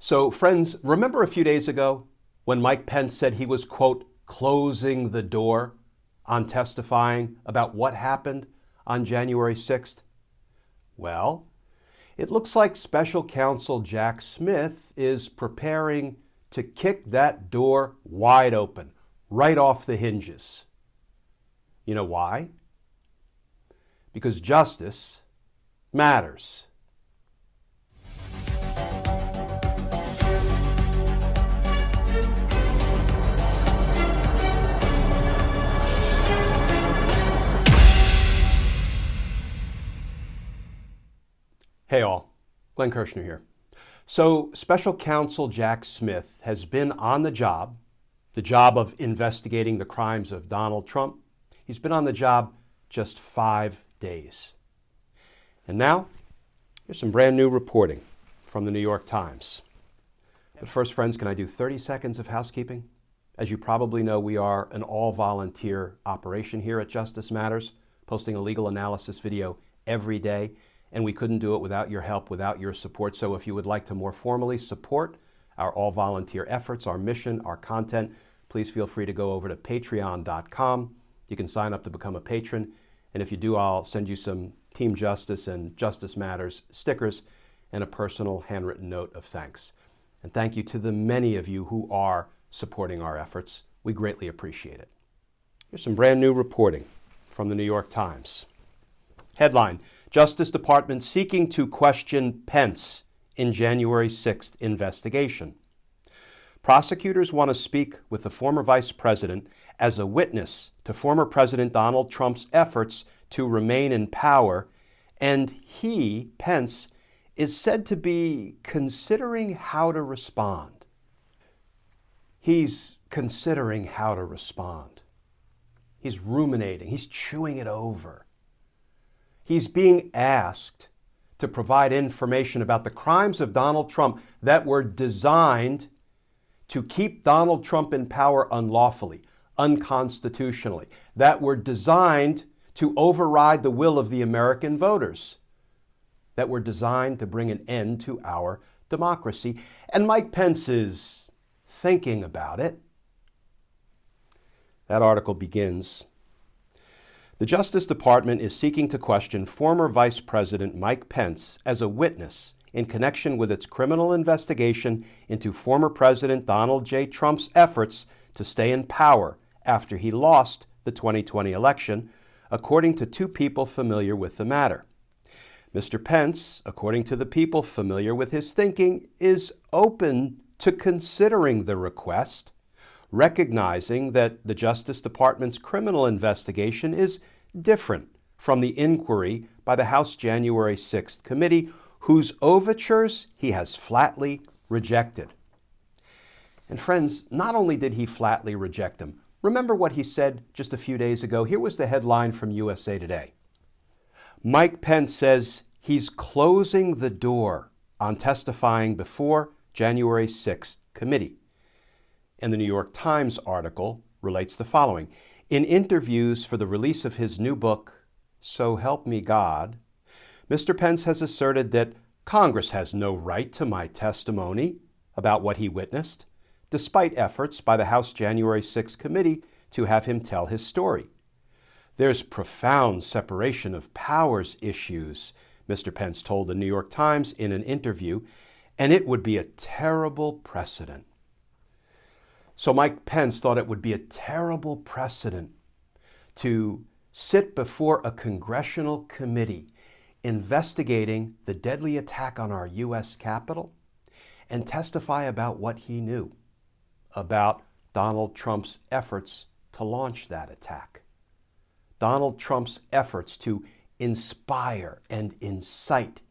So, friends, remember a few days ago when Mike Pence said he was, quote, closing the door on testifying about what happened on January 6th? Well, it looks like Special Counsel Jack Smith is preparing to kick that door wide open, right off the hinges. You know why? Because justice matters. Hey all, Glenn Kirshner here. So Special Counsel Jack Smith has been on the job of investigating the crimes of Donald Trump. He's been on the job just 5 days. And now, here's some brand new reporting from the New York Times. But first, friends, can I do 30 seconds of housekeeping? As you probably know, we are an all-volunteer operation here at Justice Matters, posting a legal analysis video every day. And we couldn't do it without your help, without your support. So if you would like to more formally support our all-volunteer efforts, our mission, our content, please feel free to go over to patreon.com. You can sign up to become a patron. And if you do, I'll send you some Team Justice and Justice Matters stickers and a personal handwritten note of thanks. And thank you to the many of you who are supporting our efforts. We greatly appreciate it. Here's some brand new reporting from the New York Times. Headline: Justice Department seeking to question Pence in January 6th investigation. Prosecutors want to speak with the former vice president as a witness to former President Donald Trump's efforts to remain in power, and he, Pence, is said to be considering how to respond. He's considering how to respond. He's ruminating. He's chewing it over. He's being asked to provide information about the crimes of Donald Trump that were designed to keep Donald Trump in power unlawfully, unconstitutionally, that were designed to override the will of the American voters, that were designed to bring an end to our democracy. And Mike Pence is thinking about it. That article begins: The Justice Department is seeking to question former Vice President Mike Pence as a witness in connection with its criminal investigation into former President Donald J. Trump's efforts to stay in power after he lost the 2020 election, according to two people familiar with the matter. Mr. Pence, according to the people familiar with his thinking, is open to considering the request, recognizing that the Justice Department's criminal investigation is different from the inquiry by the House January 6th committee, whose overtures he has flatly rejected. And friends, not only did he flatly reject them, remember what he said just a few days ago? Here was the headline from USA Today. Mike Pence says he's closing the door on testifying before January 6th committee. And the New York Times article relates the following. In interviews for the release of his new book, So Help Me God, Mr. Pence has asserted that Congress has no right to my testimony about what he witnessed, despite efforts by the House January 6th committee to have him tell his story. There's profound separation of powers issues, Mr. Pence told the New York Times in an interview, and it would be a terrible precedent. So Mike Pence thought it would be a terrible precedent to sit before a congressional committee investigating the deadly attack on our U.S. Capitol and testify about what he knew about Donald Trump's efforts to launch that attack. Donald Trump's efforts to inspire and incite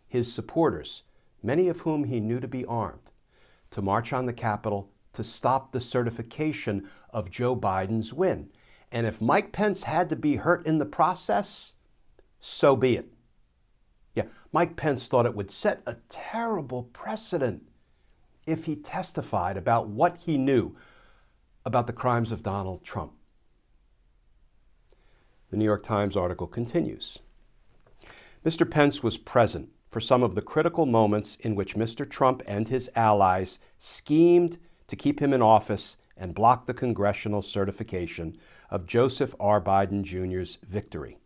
his supporters, many of whom he knew to be armed, to march on the Capitol to stop the certification of Joe Biden's win. And if Mike Pence had to be hurt in the process, so be it. Yeah, Mike Pence thought it would set a terrible precedent if he testified about what he knew about the crimes of Donald Trump. The New York Times article continues. Mr. Pence was present for some of the critical moments in which Mr. Trump and his allies schemed to keep him in office and block the congressional certification of Joseph R. Biden Jr.'s victory.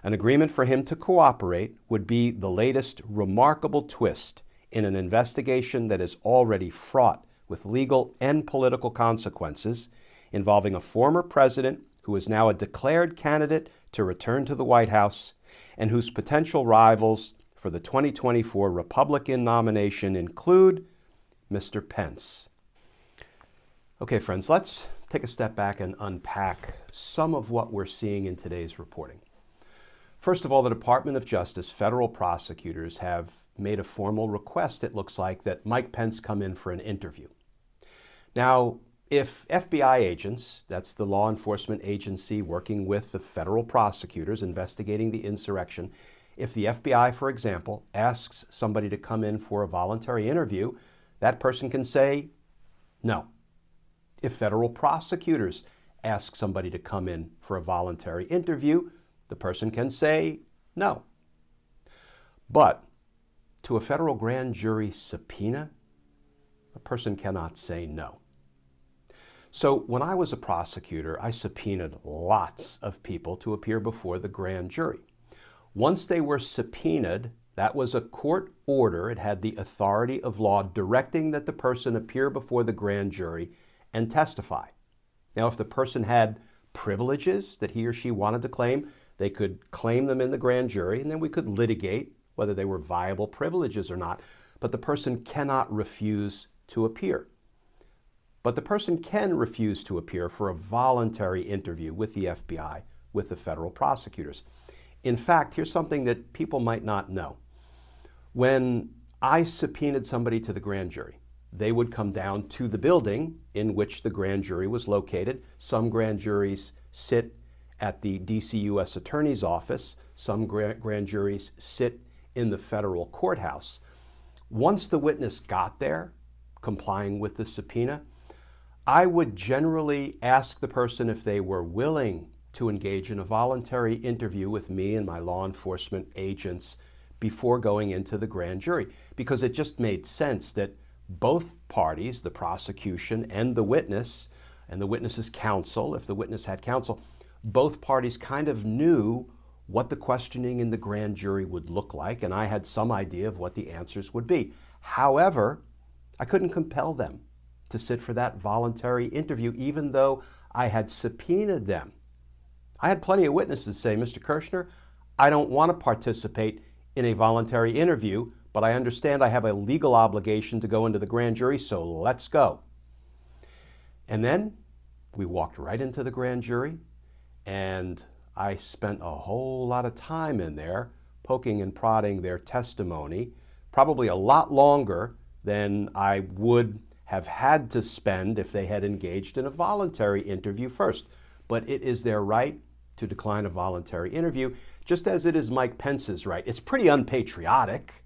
An agreement for him to cooperate would be the latest remarkable twist in an investigation that is already fraught with legal and political consequences, involving a former president who is now a declared candidate to return to the White House and whose potential rivals for the 2024 Republican nomination include Mr. Pence. Okay, friends, let's take a step back and unpack some of what we're seeing in today's reporting. First of all, the Department of Justice federal prosecutors have made a formal request, it looks like, that Mike Pence come in for an interview. Now, if FBI agents, that's the law enforcement agency working with the federal prosecutors investigating the insurrection, if the FBI, for example, asks somebody to come in for a voluntary interview, that person can say no. If federal prosecutors ask somebody to come in for a voluntary interview, the person can say no. But to a federal grand jury subpoena, a person cannot say no. So when I was a prosecutor, I subpoenaed lots of people to appear before the grand jury. Once they were subpoenaed, that was a court order. It had the authority of law directing that the person appear before the grand jury and testify. Now, if the person had privileges that he or she wanted to claim, they could claim them in the grand jury, and then we could litigate whether they were viable privileges or not. But the person cannot refuse to appear. But the person can refuse to appear for a voluntary interview with the FBI, with the federal prosecutors. In fact, here's something that people might not know. When I subpoenaed somebody to the grand jury, they would come down to the building in which the grand jury was located. Some grand juries sit at the D.C. U.S. Attorney's Office. Some grand juries sit in the federal courthouse. Once the witness got there, complying with the subpoena, I would generally ask the person if they were willing to engage in a voluntary interview with me and my law enforcement agents before going into the grand jury, because it just made sense that both parties, the prosecution and the witness's counsel, if the witness had counsel, both parties kind of knew what the questioning in the grand jury would look like, and I had some idea of what the answers would be. However, I couldn't compel them to sit for that voluntary interview, even though I had subpoenaed them. I had plenty of witnesses say, Mr. Kirshner, I don't want to participate in a voluntary interview, but I understand I have a legal obligation to go into the grand jury, so let's go. And then we walked right into the grand jury, and I spent a whole lot of time in there poking and prodding their testimony, probably a lot longer than I would have had to spend if they had engaged in a voluntary interview first. But it is their right to decline a voluntary interview, just as it is Mike Pence's right. It's pretty unpatriotic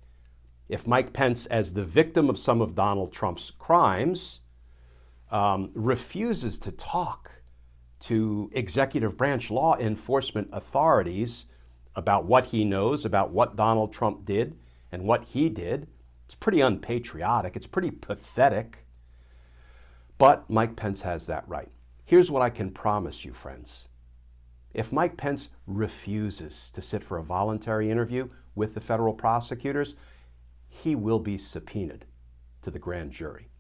if Mike Pence, as the victim of some of Donald Trump's crimes, refuses to talk to executive branch law enforcement authorities about what he knows, about what Donald Trump did and what he did. It's pretty unpatriotic. It's pretty pathetic. But Mike Pence has that right. Here's what I can promise you, friends. If Mike Pence refuses to sit for a voluntary interview with the federal prosecutors, he will be subpoenaed to the grand jury.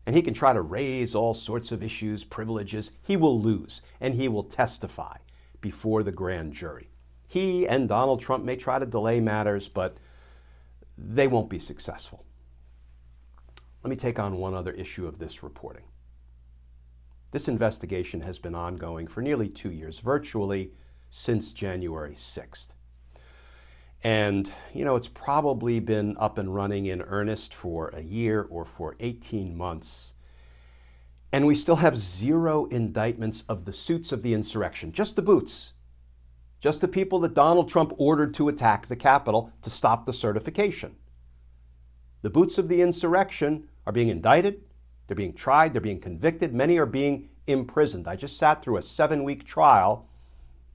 And he can try to raise all sorts of issues, privileges. He will lose, and he will testify before the grand jury. He and Donald Trump may try to delay matters, but they won't be successful. Let me take on one other issue of this reporting. This investigation has been ongoing for nearly 2 years, virtually since January 6th. And, it's probably been up and running in earnest for a year or for 18 months. And we still have 0 indictments of the suits of the insurrection, just the boots, just the people that Donald Trump ordered to attack the Capitol to stop the certification. The boots of the insurrection are being indicted, they're being tried, they're being convicted, many are being imprisoned. I just sat through a 7-week trial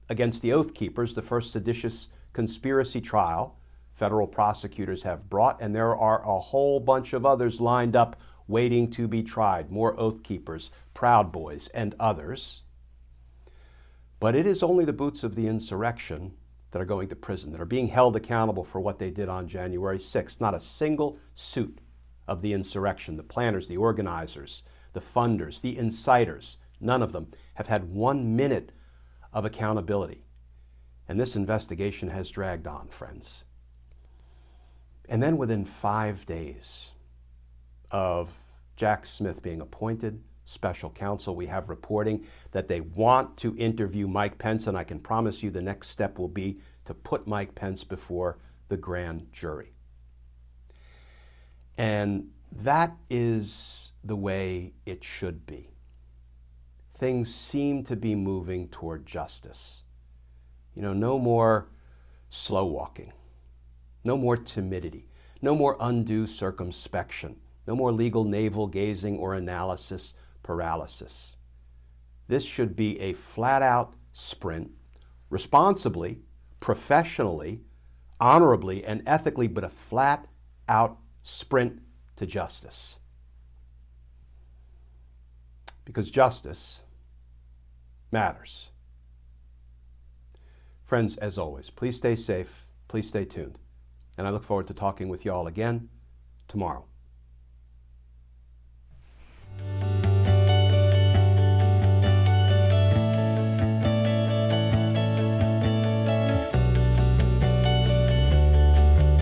against the Oath Keepers, the first seditious conspiracy trial federal prosecutors have brought, and there are a whole bunch of others lined up waiting to be tried, more Oath Keepers, Proud Boys, and others. But it is only the boots of the insurrection that are going to prison, that are being held accountable for what they did on January 6th. Not a single suit of the insurrection, the planners, the organizers, the funders, the inciters, none of them have had 1 minute of accountability. And this investigation has dragged on, friends. And then within 5 days of Jack Smith being appointed special counsel, we have reporting that they want to interview Mike Pence, and I can promise you the next step will be to put Mike Pence before the grand jury. And that is the way it should be. Things seem to be moving toward justice. No more slow walking, no more timidity, no more undue circumspection, no more legal navel-gazing or analysis paralysis. This should be a flat-out sprint, responsibly, professionally, honorably, and ethically, but a flat-out sprint to justice. Because justice matters. Friends, as always, please stay safe, please stay tuned, and I look forward to talking with you all again tomorrow.